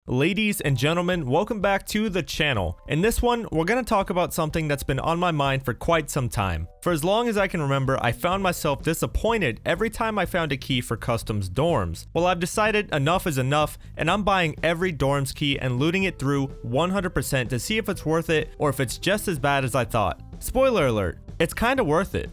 Ladies and gentlemen, welcome back to the channel. In this one, we're going to talk about something that's been on my mind for quite some time. For as long as I can remember, I found myself disappointed every time I found a key for customs dorms. Well, I've decided enough is enough, and I'm buying every dorms key and looting it through 100% to see if it's worth it or if it's just as bad as I thought. Spoiler alert, it's kinda worth it.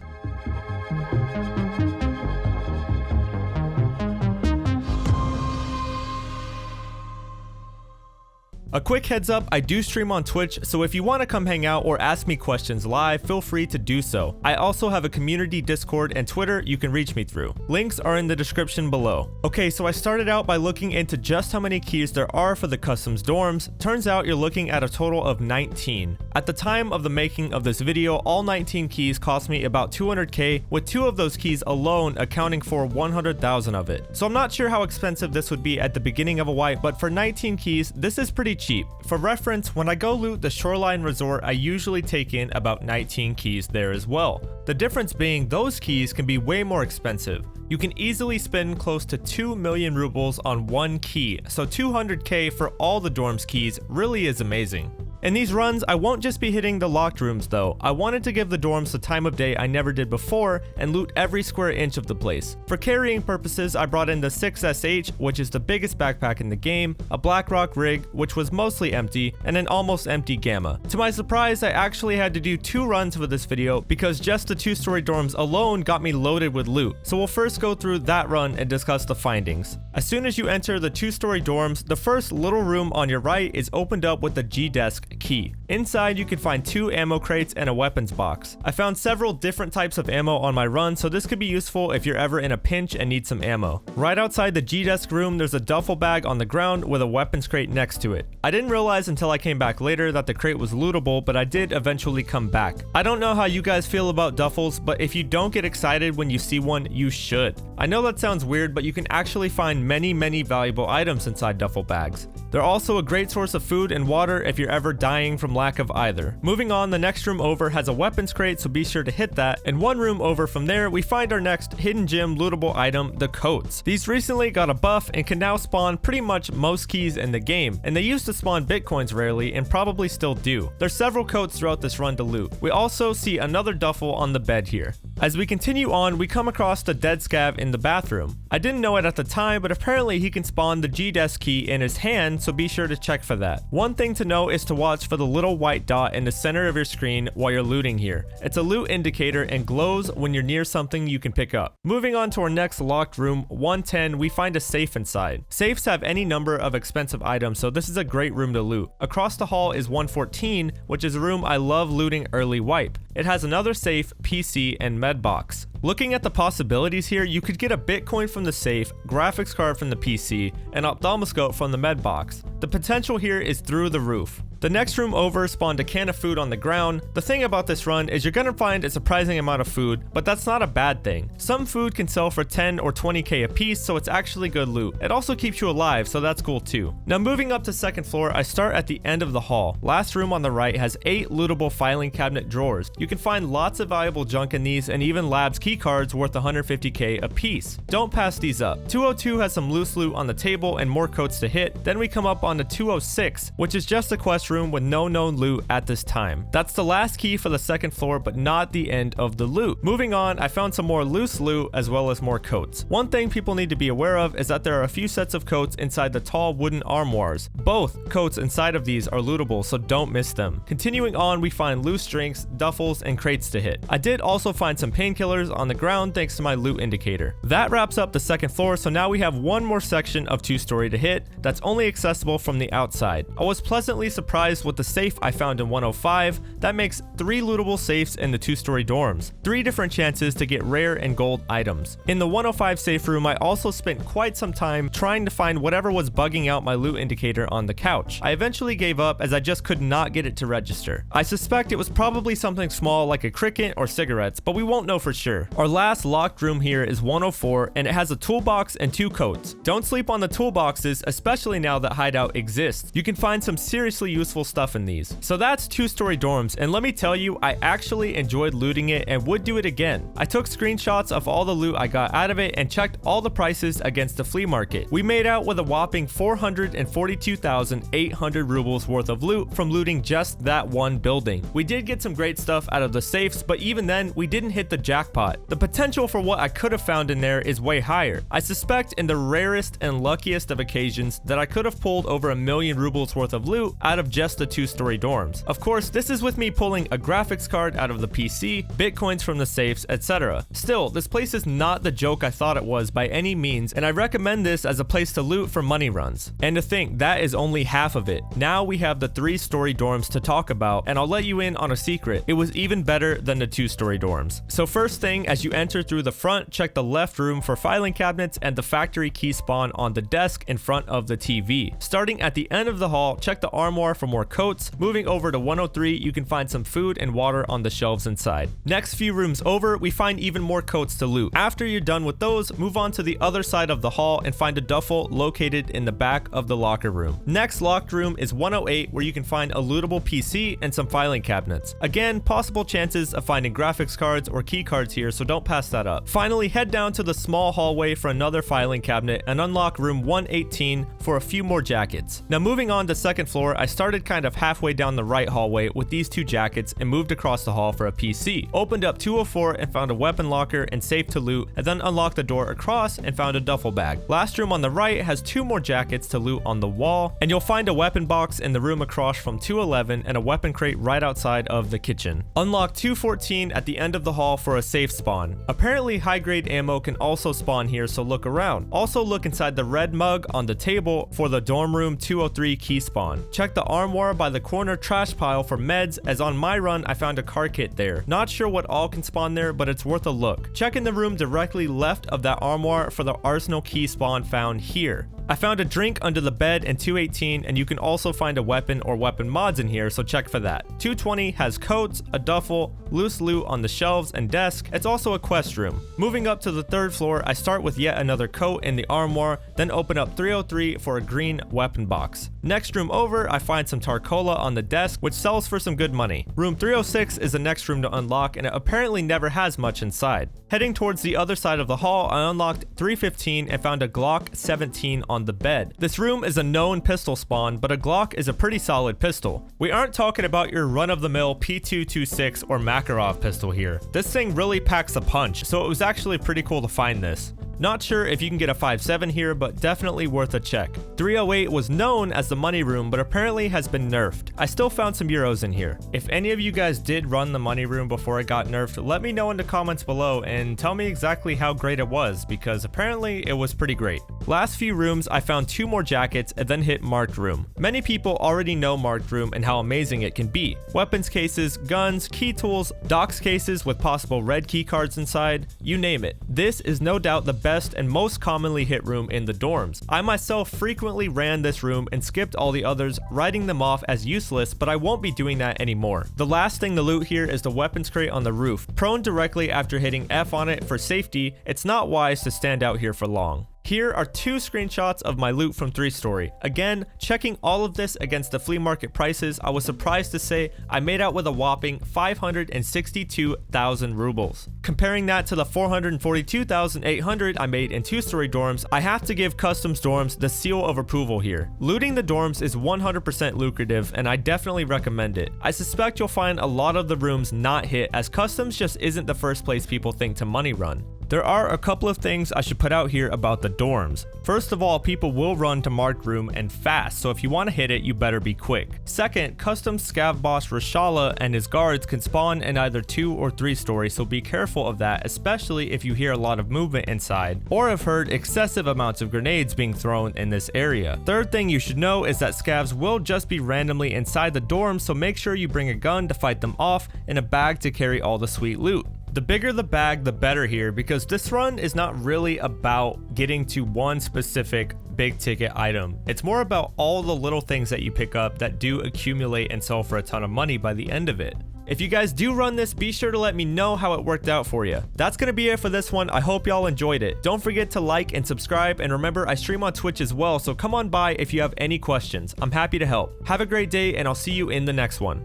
A quick heads up, I do stream on Twitch, so if you want to come hang out or ask me questions live, feel free to do so. I also have a community Discord and Twitter you can reach me through. Links are in the description below. Okay, so I started out by looking into just how many keys there are for the customs dorms. Turns out you're looking at a total of 19. At the time of the making of this video, all 19 keys cost me about 200k, with 2 of those keys alone accounting for 100,000 of it. So I'm not sure how expensive this would be at the beginning of a wipe, but for 19 keys, this is pretty cheap. For reference, when I go loot the Shoreline Resort, I usually take in about 19 keys there as well. The difference being those keys can be way more expensive. You can easily spend close to 2 million rubles on one key, so 200k for all the dorms keys really is amazing. In these runs, I won't just be hitting the locked rooms though. I wanted to give the dorms the time of day I never did before and loot every square inch of the place. For carrying purposes, I brought in the 6SH, which is the biggest backpack in the game, a BlackRock rig, which was mostly empty, and an almost empty Gamma. To my surprise, I actually had to do 2 runs for this video because just the 2-story dorms alone got me loaded with loot. So we'll first go through that run and discuss the findings. As soon as you enter the 2-story dorms, the first little room on your right is opened up with the G-Desk key. Inside you can find 2 ammo crates and a weapons box. I found several different types of ammo on my run, so this could be useful if you're ever in a pinch and need some ammo. Right outside the G-Desk room, there's a duffel bag on the ground with a weapons crate next to it. I didn't realize until I came back later that the crate was lootable, but I did eventually come back. I don't know how you guys feel about duffels, but if you don't get excited when you see one, you should. I know that sounds weird, but you can actually find many valuable items inside duffel bags. They're also a great source of food and water if you're ever dying from lack of either. Moving on, the next room over has a weapons crate, so be sure to hit that. And one room over from there, we find our next hidden gem lootable item, the coats. These recently got a buff and can now spawn pretty much most keys in the game, and they used to spawn bitcoins rarely and probably still do. There's several coats throughout this run to loot. We also see another duffel on the bed here. As we continue on, we come across the dead scav in the bathroom. I didn't know it at the time, but apparently he can spawn the G-Desk key in his hand, so be sure to check for that. One thing to know is to watch for the little white dot in the center of your screen while you're looting here. It's a loot indicator and glows when you're near something you can pick up. Moving on to our next locked room, 110, we find a safe inside. Safes have any number of expensive items, so this is a great room to loot. Across the hall is 114, which is a room I love looting early wipe. It has another safe, PC, and med box. Looking at the possibilities here, you could get a Bitcoin from the safe, graphics card from the PC, and ophthalmoscope from the med box. The potential here is through the roof. The next room over spawned a can of food on the ground. The thing about this run is you're gonna find a surprising amount of food, but that's not a bad thing. Some food can sell for 10 or 20k a piece, so it's actually good loot. It also keeps you alive, so that's cool too. Now moving up to second floor, I start at the end of the hall. Last room on the right has 8 lootable filing cabinet drawers. You can find lots of valuable junk in these, and even labs key cards worth 150k a piece. Don't pass these up. 202 has some loose loot on the table and more coats to hit. Then we come up on to 206, which is just a quest room with no known loot at this time. That's the last key for the second floor, but not the end of the loot. Moving on, I found some more loose loot as well as more coats. One thing people need to be aware of is that there are a few sets of coats inside the tall wooden armoires. Both coats inside of these are lootable, so don't miss them. Continuing on, we find loose drinks, duffels, and crates to hit. I did also find some painkillers on the ground thanks to my loot indicator. That wraps up the second floor, so now we have one more section of 2-story to hit that's only accessible from the outside. I was pleasantly surprised with the safe I found in 105. That makes 3 lootable safes in the 2-story dorms. 3 different chances to get rare and gold items. In the 105 safe room, I also spent quite some time trying to find whatever was bugging out my loot indicator on the couch. I eventually gave up as I just could not get it to register. I suspect it was probably something small like a cricket or cigarettes, but we won't know for sure. Our last locked room here is 104, and it has a toolbox and 2 coats. Don't sleep on the toolboxes, especially now that hideout exists. You can find some seriously useful useful stuff in these. So that's 2-story dorms, and let me tell you, I actually enjoyed looting it and would do it again. I took screenshots of all the loot I got out of it and checked all the prices against the flea market. We made out with a whopping 442,800 rubles worth of loot from looting just that one building. We did get some great stuff out of the safes, but even then, we didn't hit the jackpot. The potential for what I could have found in there is way higher. I suspect in the rarest and luckiest of occasions that I could have pulled over 1 million rubles worth of loot out of just the 2-story dorms. Of course, this is with me pulling a graphics card out of the PC, bitcoins from the safes, etc. Still, this place is not the joke I thought it was by any means, and I recommend this as a place to loot for money runs. And to think, that is only half of it. Now we have the 3-story dorms to talk about, and I'll let you in on a secret. It was even better than the 2-story dorms. So first thing, as you enter through the front, check the left room for filing cabinets and the factory key spawn on the desk in front of the TV. Starting at the end of the hall, check the armoire for more coats. Moving over to 103, you can find some food and water on the shelves inside. Next few rooms over, we find even more coats to loot. After you're done with those, move on to the other side of the hall and find a duffel located in the back of the locker room. Next locked room is 108, where you can find a lootable PC and some filing cabinets. Again, possible chances of finding graphics cards or key cards here, so don't pass that up. Finally, head down to the small hallway for another filing cabinet and unlock room 118 for a few more jackets. Now moving on to second floor, I started kind of halfway down the right hallway with these 2 jackets and moved across the hall for a PC. Opened up 204 and found a weapon locker and safe to loot, and then unlocked the door across and found a duffel bag. Last room on the right has 2 more jackets to loot on the wall, and you'll find a weapon box in the room across from 211 and a weapon crate right outside of the kitchen. Unlock 214 at the end of the hall for a safe spawn. Apparently high grade ammo can also spawn here, so look around. Also look inside the red mug on the table for the dorm room 203 key spawn. Check the armoire by the corner trash pile for meds, as on my run I found a car kit there. Not sure what all can spawn there, but it's worth a look. Check in the room directly left of that armoire for the arsenal key spawn found here. I found a drink under the bed in 218, and you can also find a weapon or weapon mods in here, so check for that. 220 has coats, a duffel, loose loot on the shelves and desk. It's also a quest room. Moving up to the 3rd floor, I start with yet another coat in the armoire, then open up 303 for a green weapon box. Next room over, I find some Tarkola on the desk, which sells for some good money. Room 306 is the next room to unlock, and it apparently never has much inside. Heading towards the other side of the hall, I unlocked 315 and found a Glock 17 on the bed. This room is a known pistol spawn, but a Glock is a pretty solid pistol. We aren't talking about your run-of-the-mill P226 or Makarov pistol here. This thing really packs a punch, so it was actually pretty cool to find this. Not sure if you can get a 5.7 here, but definitely worth a check. 308 was known as the money room, but apparently has been nerfed. I still found some euros in here. If any of you guys did run the money room before it got nerfed, let me know in the comments below and tell me exactly how great it was, because apparently it was pretty great. Last few rooms, I found 2 more jackets and then hit marked room. Many people already know marked room and how amazing it can be. Weapons cases, guns, key tools, docs cases with possible red key cards inside, you name it. This is no doubt the best and most commonly hit room in the dorms. I myself frequently ran this room and skipped all the others, writing them off as useless, but I won't be doing that anymore. The last thing to loot here is the weapons crate on the roof. Prone directly after hitting F on it for safety, it's not wise to stand out here for long. Here are 2 screenshots of my loot from 3-story. Again, checking all of this against the flea market prices, I was surprised to say I made out with a whopping 562,000 rubles. Comparing that to the 442,800 I made in 2-story dorms, I have to give Customs Dorms the seal of approval here. Looting the dorms is 100% lucrative, and I definitely recommend it. I suspect you'll find a lot of the rooms not hit, as Customs just isn't the first place people think to money run. There are a couple of things I should put out here about the dorms. First of all, people will run to marked room and fast, so if you want to hit it, you better be quick. Second, custom scav boss Rashala and his guards can spawn in either 2 or 3 stories, so be careful of that, especially if you hear a lot of movement inside, or have heard excessive amounts of grenades being thrown in this area. Third thing you should know is that scavs will just be randomly inside the dorms, so make sure you bring a gun to fight them off and a bag to carry all the sweet loot. The bigger the bag, the better here, because this run is not really about getting to one specific big ticket item. It's more about all the little things that you pick up that do accumulate and sell for a ton of money by the end of it. If you guys do run this, be sure to let me know how it worked out for you. That's gonna be it for this one. I hope y'all enjoyed it. Don't forget to like and subscribe, and remember, I stream on Twitch as well, so come on by if you have any questions. I'm happy to help. Have a great day, and I'll see you in the next one.